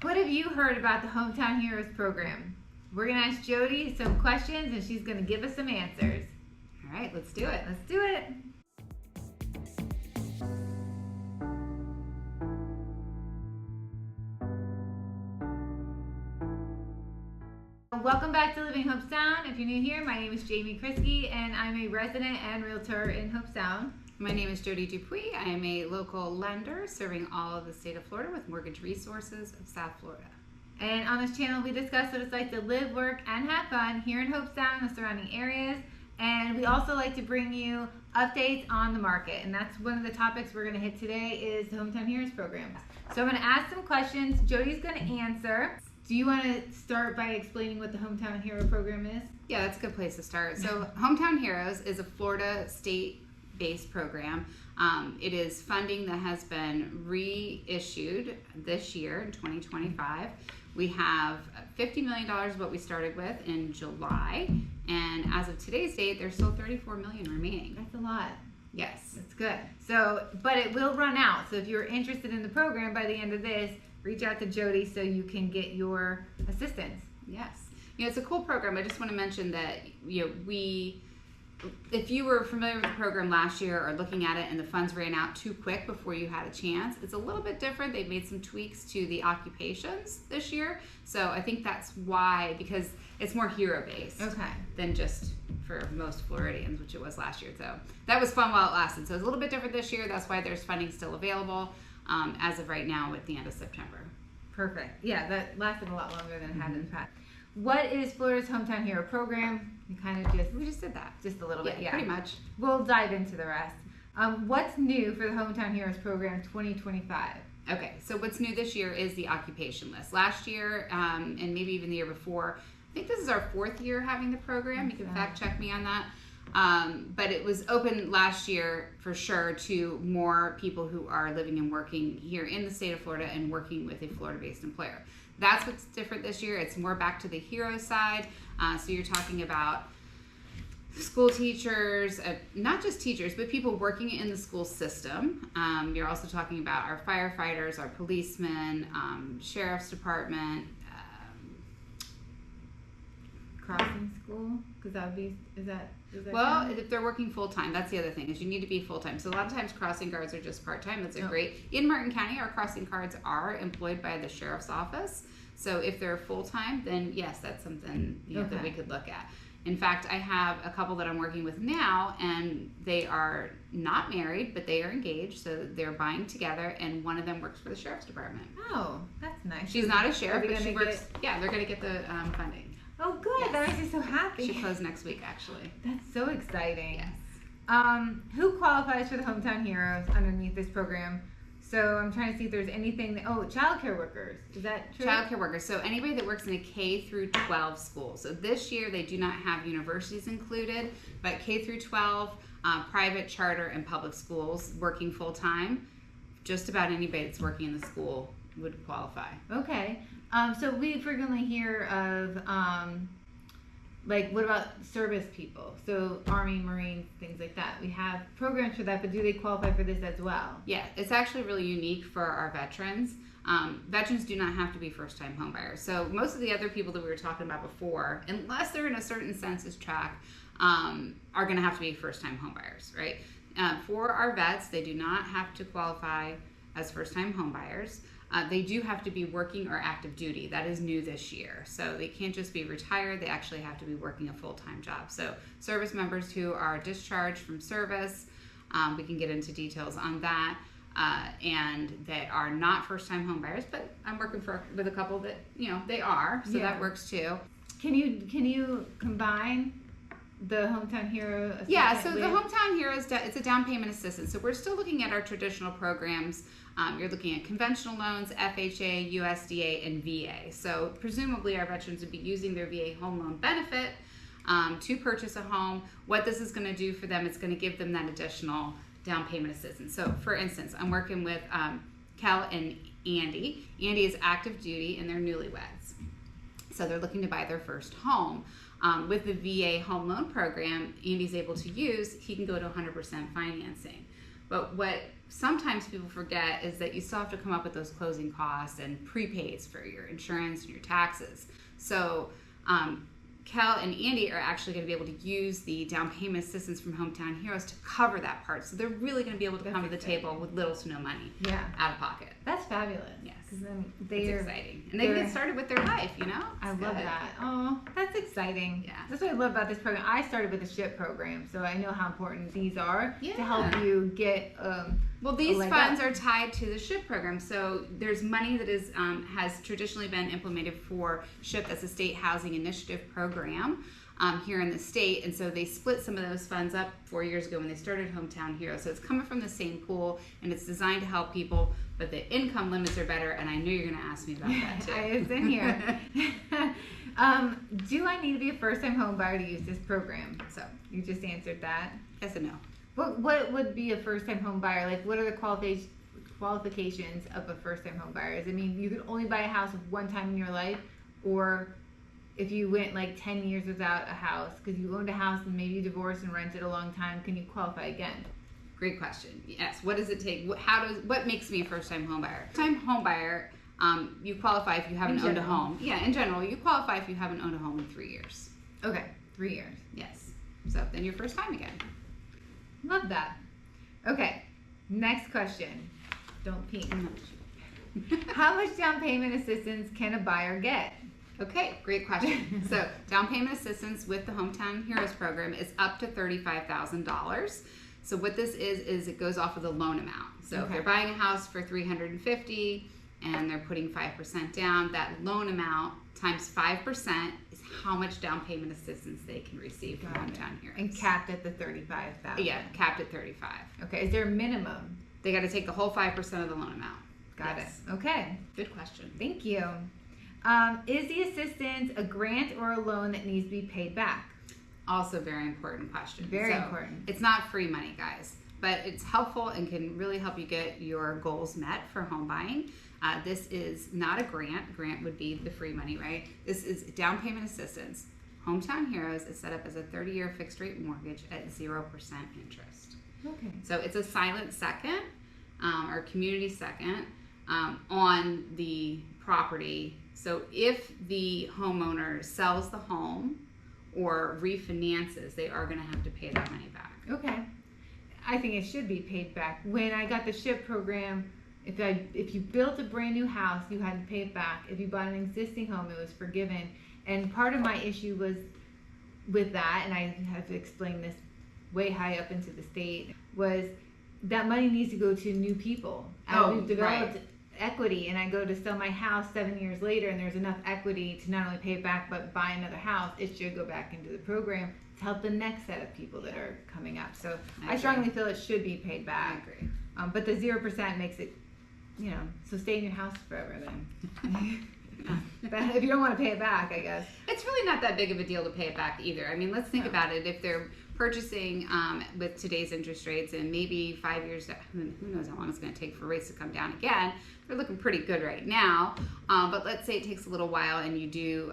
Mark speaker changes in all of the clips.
Speaker 1: What have you heard about the Hometown Heroes program? We're going to ask Jody some questions and she's going to give us some answers.
Speaker 2: All right, let's do it.
Speaker 1: Let's do it. Welcome back to Living Hobe Sound. If you're new here, my name is Jaime and I'm a resident and realtor in Hobe Sound.
Speaker 2: My name is Jody Dupuis. I am a local lender serving all of the state of Florida with Mortgage Resources of South Florida.
Speaker 1: And on this channel, we discuss what it's like to live, work, and have fun here in Hobe Sound and the surrounding areas. And we also like to bring you updates on the market. And that's one of the topics we're going to hit today is the Hometown Heroes program. So I'm going to ask some questions. Jody's going to answer. Do you want to start by explaining what the Hometown Hero program is?
Speaker 2: Yeah, that's a good place to start. So Hometown Heroes is a Florida state-based program. It is funding that has been reissued this year in 2025. We have $50 million what we started with in July, and as of today's date, there's still $34 million remaining.
Speaker 1: That's a lot.
Speaker 2: Yes.
Speaker 1: That's good. So, but it will run out. So if you're interested in the program by the end of this, reach out to Jody so you can get your assistance.
Speaker 2: Yes. It's a cool program. I just want to mention that, if you were familiar with the program last year or looking at it and the funds ran out too quick before you had a chance, it's a little bit different. They've made some tweaks to the occupations this year. So I think that's why, because it's more hero-based than just for most Floridians, which it was last year. So that was fun while it lasted. So it's a little bit different this year. That's why there's funding still available as of right now at the end of September.
Speaker 1: Perfect. Yeah, that lasted a lot longer than it had in the past. What is Florida's Hometown Hero program?
Speaker 2: We just did that.
Speaker 1: Just a little bit, yeah.
Speaker 2: Pretty much.
Speaker 1: We'll dive into the rest. What's new for the Hometown Heroes program 2025?
Speaker 2: Okay, so what's new this year is the occupation list. Last year, and maybe even the year before, I think this is our 4th year having the program. You can fact check me on that. But it was open last year for sure to more people who are living and working here in the state of Florida and working with a Florida-based employer. That's what's different this year. It's more back to the hero side. So you're talking about school teachers, not just teachers, but people working in the school system. You're also talking about our firefighters, our policemen, sheriff's department.
Speaker 1: Crossing school? Because that would be, is that
Speaker 2: well, if they're working full-time, that's the other thing, is you need to be full-time. So a lot of times crossing guards are just part-time. That's a great, in Martin County, our crossing guards are employed by the sheriff's office. So if they're full-time, then yes, that's something that we could look at. In fact, I have a couple that I'm working with now, and they are not married, but they are engaged, so they're buying together, and one of them works for the sheriff's department.
Speaker 1: Oh, that's nice.
Speaker 2: She's not a sheriff, but she works, they're going to get the funding.
Speaker 1: Oh, good. Yes. That makes me so happy.
Speaker 2: She closed next week, actually.
Speaker 1: That's so exciting.
Speaker 2: Yes.
Speaker 1: Who qualifies for the Hometown Heroes underneath this program? So I'm trying to see if there's anything childcare workers. Is that true?
Speaker 2: Childcare workers. So anybody that works in a K through 12 school. So this year they do not have universities included, but K through 12, private, charter, and public schools working full time. Just about anybody that's working in the school would qualify.
Speaker 1: Okay. So we frequently hear of, what about service people? So Army, Marines, things like that. We have programs for that, but do they qualify for this as well?
Speaker 2: Yeah, it's actually really unique for our veterans. Veterans do not have to be first-time homebuyers. So most of the other people that we were talking about before, unless they're in a certain census tract, are going to have to be first-time homebuyers, right? For our vets, they do not have to qualify as first-time homebuyers. They do have to be working or active duty. That is new this year. So they can't just be retired. They actually have to be working a full-time job. So service members who are discharged from service, we can get into details on that, and that are not first-time homebuyers. But I'm working with a couple that they are, so that works too.
Speaker 1: Can you combine the Hometown Hero assistance?
Speaker 2: Yeah, so the Hometown Hero it's a down payment assistance. So we're still looking at our traditional programs. You're looking at conventional loans, FHA, USDA, and VA. So presumably our veterans would be using their VA home loan benefit to purchase a home. What this is going to do for them, it's going to give them that additional down payment assistance. So for instance, I'm working with Cal and Andy. Andy is active duty and they're newlyweds. So they're looking to buy their first home. With the VA home loan program, Andy's able to use, he can go to 100% financing. But what sometimes people forget is that you still have to come up with those closing costs and prepaids for your insurance and your taxes. So Kel and Andy are actually going to be able to use the down payment assistance from Hometown Heroes to cover that part. So they're really going to be able to come to the table with little to no money out of pocket.
Speaker 1: That's fabulous.
Speaker 2: Yes.
Speaker 1: Because then
Speaker 2: it's exciting. And they can get started with their life, you know?
Speaker 1: I love that. Oh, that's exciting.
Speaker 2: Yeah.
Speaker 1: That's what I love about this program. I started with the SHIP program, so I know how important these are
Speaker 2: Yeah.
Speaker 1: to help you get
Speaker 2: well, these funds are tied to the SHIP program. So there's money that is has traditionally been implemented for SHIP. That's a state housing initiative program here in the state. And so they split some of those funds up 4 years ago when they started Hometown Heroes. So it's coming from the same pool, and it's designed to help people, but the income limits are better. And I knew you're going to ask me about that too.
Speaker 1: It's in here. Do I need to be a first-time home buyer to use this program?
Speaker 2: So
Speaker 1: You just answered that.
Speaker 2: yes and no.
Speaker 1: What would be a first-time home buyer? Like, what are the qualifications of a first-time home buyer? Does it mean you can only buy a house one time in your life? Or if you went like 10 years without a house, because you owned a house and maybe you divorced and rented a long time, can you qualify again?
Speaker 2: Great question. Yes. What does it take? What makes me a first-time home buyer? First-time home buyer, you qualify if you haven't owned a home. Yeah, in general, you qualify if you haven't owned a home in 3 years.
Speaker 1: Okay, 3 years.
Speaker 2: Yes. So then you're first time again.
Speaker 1: Love that. Okay, next question. Don't peek. How much down payment assistance can a buyer get?
Speaker 2: Okay, great question. So down payment assistance with the Hometown Heroes program is up to $35,000. So what this is it goes off of the loan amount. So if they're buying a house for $350,000 and they're putting 5% down, that loan amount times 5% is how much down payment assistance they can receive from Hometown Heroes.
Speaker 1: And capped at the $35,000.
Speaker 2: Yeah, capped at $35,000.
Speaker 1: Okay, is there a minimum?
Speaker 2: They got to take the whole 5% of the loan amount.
Speaker 1: Got it. Okay.
Speaker 2: Good question.
Speaker 1: Thank you. Is the assistance a grant or a loan that needs to be paid back?
Speaker 2: Also very important question.
Speaker 1: Very important.
Speaker 2: It's not free money, guys, but it's helpful and can really help you get your goals met for home buying. This is not a grant. Grant would be the free money, right? This is down payment assistance. Hometown Heroes is set up as a 30-year fixed rate mortgage at 0% interest.
Speaker 1: Okay.
Speaker 2: So it's a silent second or community second on the property. So if the homeowner sells the home or refinances, they are going to have to pay that money back.
Speaker 1: Okay. I think it should be paid back. When I got the SHIP program, if you built a brand new house, you had to pay it back. If you bought an existing home, it was forgiven. And part of my issue was with that, and I have to explain this way high up into the state, was that money needs to go to new people. As we've developed equity, and I go to sell my house 7 years later, and there's enough equity to not only pay it back but buy another house, it should go back into the program to help the next set of people that are coming up. So I strongly feel it should be paid back.
Speaker 2: I agree.
Speaker 1: But the 0% makes it, so stay in your house forever then. But if you don't want to pay it back, I guess.
Speaker 2: It's really not that big of a deal to pay it back either. I mean, let's think about it. If they're purchasing with today's interest rates and maybe 5 years, who knows how long it's going to take for rates to come down again. They're looking pretty good right now. But let's say it takes a little while and you do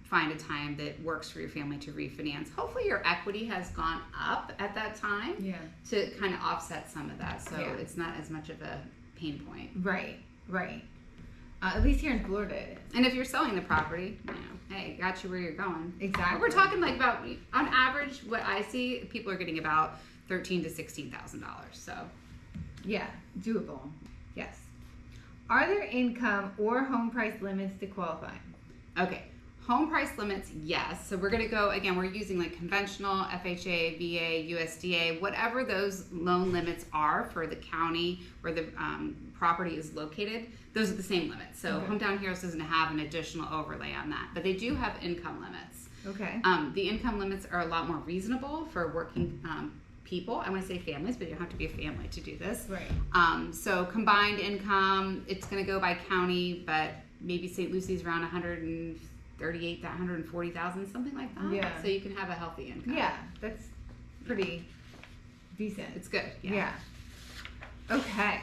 Speaker 2: find a time that works for your family to refinance. Hopefully your equity has gone up at that time to kind of offset some of that. So it's not as much of a pain point.
Speaker 1: Right. At least here in Florida it is.
Speaker 2: And if you're selling the property, hey, got you where you're going.
Speaker 1: Exactly.
Speaker 2: But we're talking like about, on average, what I see, people are getting about $13,000 to $16,000. So,
Speaker 1: yeah, doable. Yes. Are there income or home price limits to qualify?
Speaker 2: Okay. Home price limits, yes. So we're going to go, again, we're using like conventional, FHA, VA, USDA, whatever those loan limits are for the county where the property is located, those are the same limits. So Hometown Heroes doesn't have an additional overlay on that, but they do have income limits.
Speaker 1: Okay.
Speaker 2: The income limits are a lot more reasonable for working people. I want to say families, but you don't have to be a family to do this.
Speaker 1: Right.
Speaker 2: So combined income, it's going to go by county, but maybe St. Lucie's around 138,000, 140,000, something like that.
Speaker 1: Yeah.
Speaker 2: So you can have a healthy income.
Speaker 1: Yeah, that's pretty decent.
Speaker 2: It's good.
Speaker 1: Yeah. Okay.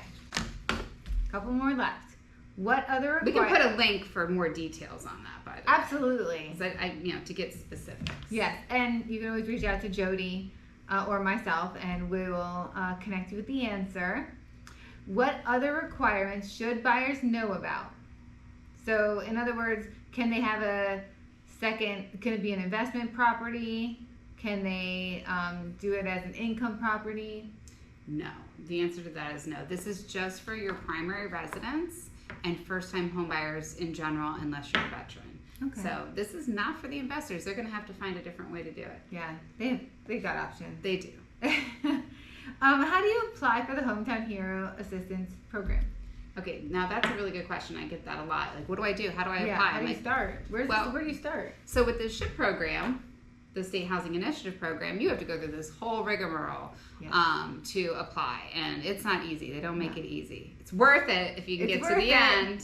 Speaker 1: Couple more left. What other?
Speaker 2: We can put a link for more details on that, by the way.
Speaker 1: Absolutely.
Speaker 2: So to get specifics.
Speaker 1: Yes, and you can always reach out to Jody or myself, and we will connect you with the answer. What other requirements should buyers know about? So, in other words, can they have a second, can it be an investment property? Can they do it as an income property?
Speaker 2: No. The answer to that is no. This is just for your primary residence and first-time home buyers in general, unless you're a veteran.
Speaker 1: Okay.
Speaker 2: So this is not for the investors. They're going to have to find a different way to do it.
Speaker 1: Yeah, they got options.
Speaker 2: They do.
Speaker 1: How do you apply for the Hometown Hero Assistance Program?
Speaker 2: Okay, now that's a really good question. I get that a lot. Like, what do I do? How do I apply?
Speaker 1: How do you start? Where do you start?
Speaker 2: So with the SHIP program, the State Housing Initiative program, you have to go through this whole rigmarole to apply, and it's not easy. They don't make it easy. It's worth it if you can get to the end.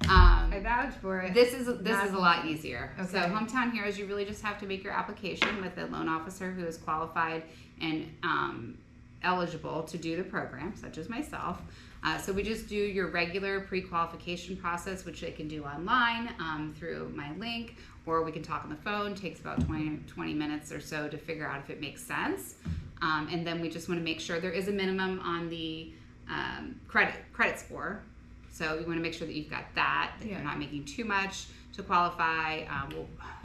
Speaker 1: I vouch for it.
Speaker 2: This is a lot easier.
Speaker 1: Okay.
Speaker 2: So Hometown Heroes, you really just have to make your application with a loan officer who is qualified and eligible to do the program, such as myself. So we just do your regular pre-qualification process, which they can do online through my link, or we can talk on the phone. It takes about 20 minutes or so to figure out if it makes sense. And then we just want to make sure there is a minimum on the credit score. So we want to make sure that you've got that you're not making too much to qualify.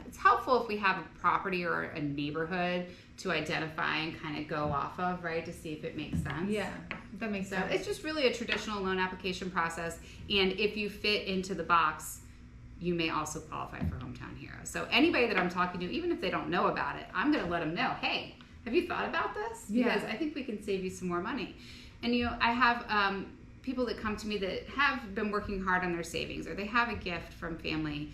Speaker 2: It's helpful if we have a property or a neighborhood to identify and kind of go off of, right, to see if it makes sense.
Speaker 1: Yeah, that makes sense.
Speaker 2: It's just really a traditional loan application process, and if you fit into the box, you may also qualify for Hometown Hero. So anybody that I'm talking to, even if they don't know about it, I'm going to let them know, hey, have you thought about this? Because I think we can save you some more money. And I have people that come to me that have been working hard on their savings, or they have a gift from family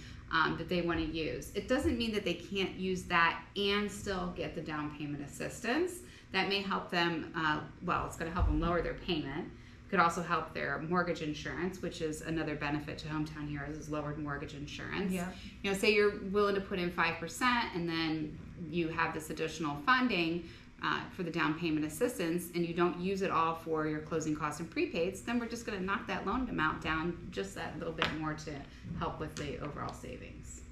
Speaker 2: that they want to use. It doesn't mean that they can't use that and still get the down payment assistance. That may help them, it's going to help them lower their payment. Could also help their mortgage insurance, which is another benefit to Hometown Heroes, is lowered mortgage insurance.
Speaker 1: Yeah.
Speaker 2: Say you're willing to put in 5% and then you have this additional funding for the down payment assistance, and you don't use it all for your closing costs and prepaids, then we're just going to knock that loan amount down just that little bit more to help with the overall savings.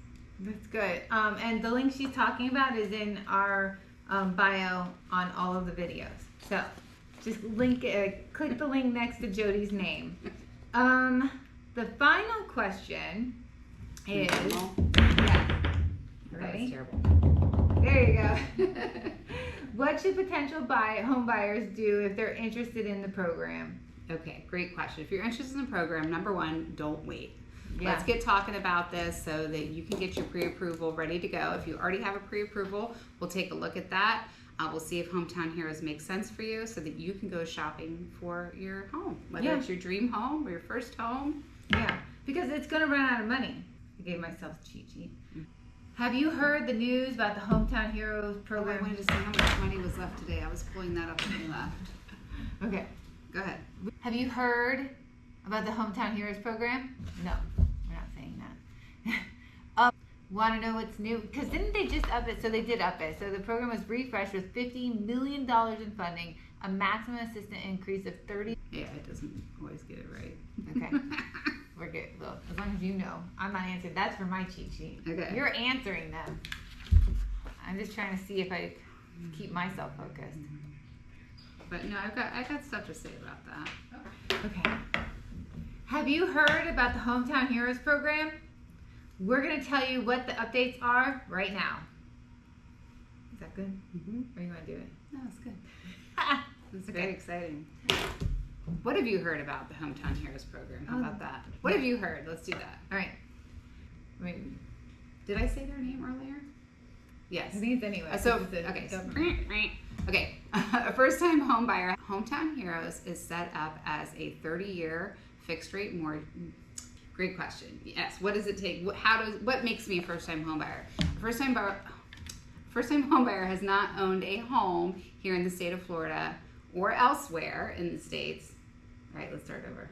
Speaker 1: That's good. And the link she's talking about is in our bio on all of the videos. So just click the link next to Jody's name. The final question is, ready?
Speaker 2: Terrible.
Speaker 1: There you go. What should potential home buyers do if they're interested in the program?
Speaker 2: Okay, great question. If you're interested in the program, number one, don't wait.
Speaker 1: Yeah.
Speaker 2: Let's get talking about this so that you can get your pre-approval ready to go. If you already have a pre-approval, we'll take a look at that. We'll see if Hometown Heroes makes sense for you so that you can go shopping for your home, whether it's your dream home or your first home.
Speaker 1: Yeah, because it's going to run out of money. I gave myself a cheat sheet. Have you heard the news about the Hometown Heroes program?
Speaker 2: I wanted to see how much money was left today. I was pulling that up when you left.
Speaker 1: Okay.
Speaker 2: Go ahead.
Speaker 1: Have you heard about the Hometown Heroes program? No, we're not saying that. Want to know what's new? Because didn't they just up it? So they did up it. So the program was refreshed with $50 million in funding, a maximum assistance increase of 30.
Speaker 2: Yeah, it doesn't always get it right.
Speaker 1: Okay. We're good. Well, as long as you know. I'm not answering. That's for my cheat sheet.
Speaker 2: Okay.
Speaker 1: You're answering them. I'm just trying to see if I keep myself focused.
Speaker 2: But no, I got stuff to say about that.
Speaker 1: Okay. Have you heard about the Hometown Heroes program? We're going to tell you what the updates are right now. Is that good?
Speaker 2: Mm-hmm.
Speaker 1: Or you want to do it?
Speaker 2: No, it's good. It's very exciting. What have you heard about the Hometown Heroes program? How about that? What have you heard? Let's do that.
Speaker 1: All right.
Speaker 2: Did I say their name earlier? Yes.
Speaker 1: I think it's anyway.
Speaker 2: Okay. A first-time home buyer. Hometown Heroes is set up as a 30-year fixed-rate mortgage. Great question. Yes. What does it take? What makes me a first-time home buyer? First-time home buyer has not owned a home here in the state of Florida or elsewhere in the states. All right, let's start over.